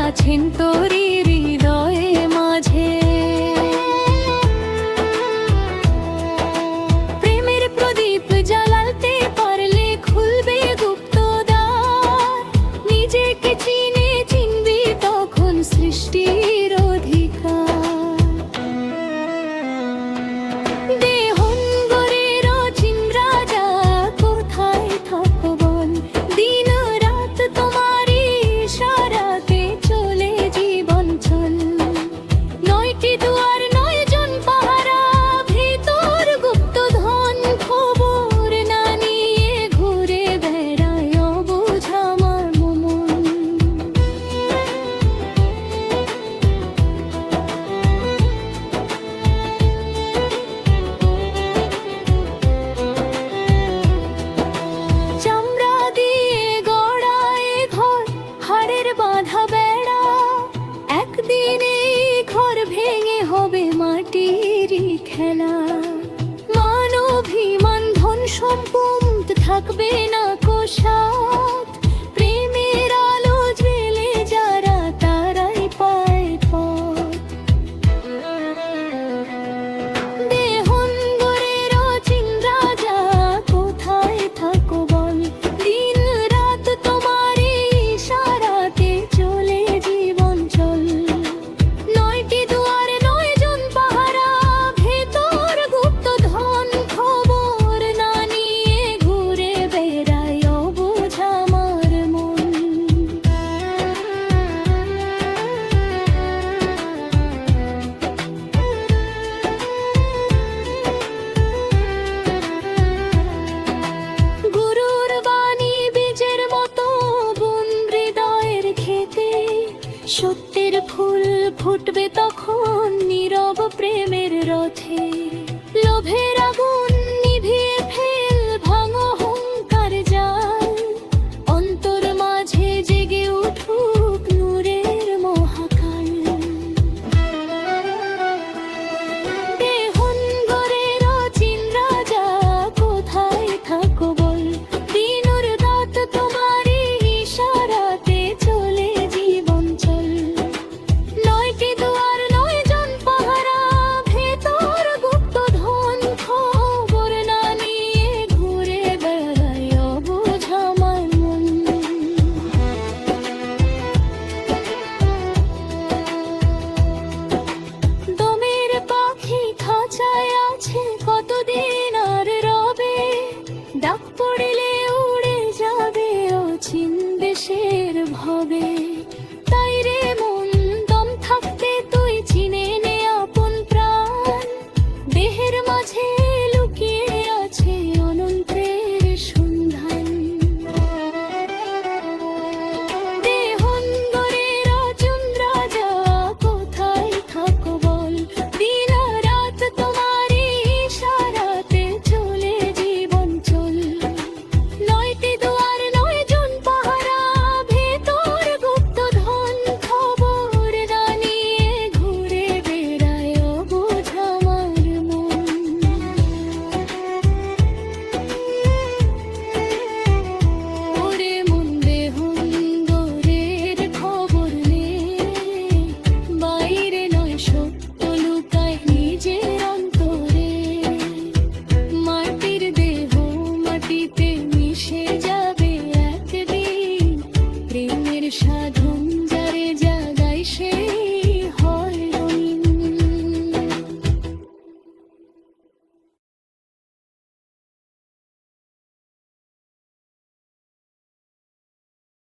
আছেন তোরই হৃদয়ে মাঝে। প্রেমের প্রদীপ জ্বালাতে পারলে খুলবে গুপ্ত দ্বার। নিজেকে চিনে চিনবি তখন সৃষ্টির অধিকার। দেহঙ্গরের অচিন রাজা কোথায় থাকো বল, দিন রাত তোমারই ইশারাতে চলে জীবন চল। নয়টি দুয়ার নয় জন পাহারা, ভিতর গুপ্ত ধন খবর না নিয়ে ঘুরে বেড়ায় অবুঝ আমার মন। চামড়া দিয়ে গড়া এ ঘর, হাড়ের বাঁধা বেড়া। একদিন এই ঘর ভেঙে হবে মাটিরই খেলা। মান অভিমান ধন সম্পদ থাকবে না কোষাত। প্রেমের আলো জ্বেলে যারা তারাই পায় পথ। দেহঙ্গরের অচিন রাজা কোথায় থাকো বল, দিন রাত তোমারই ইশারাতে চলে জীবন চল। নয়টি দুয়ার নয় জন পাহারা, ভেতর গুপ্ত ধন খবর না নিয়ে ঘুরে বেড়ায় অবুঝ আমার মন। গুরুর বাণী বীজের মতো বুন হৃদয়ের খেতে। সত্যের ফুল ফুটবে তখন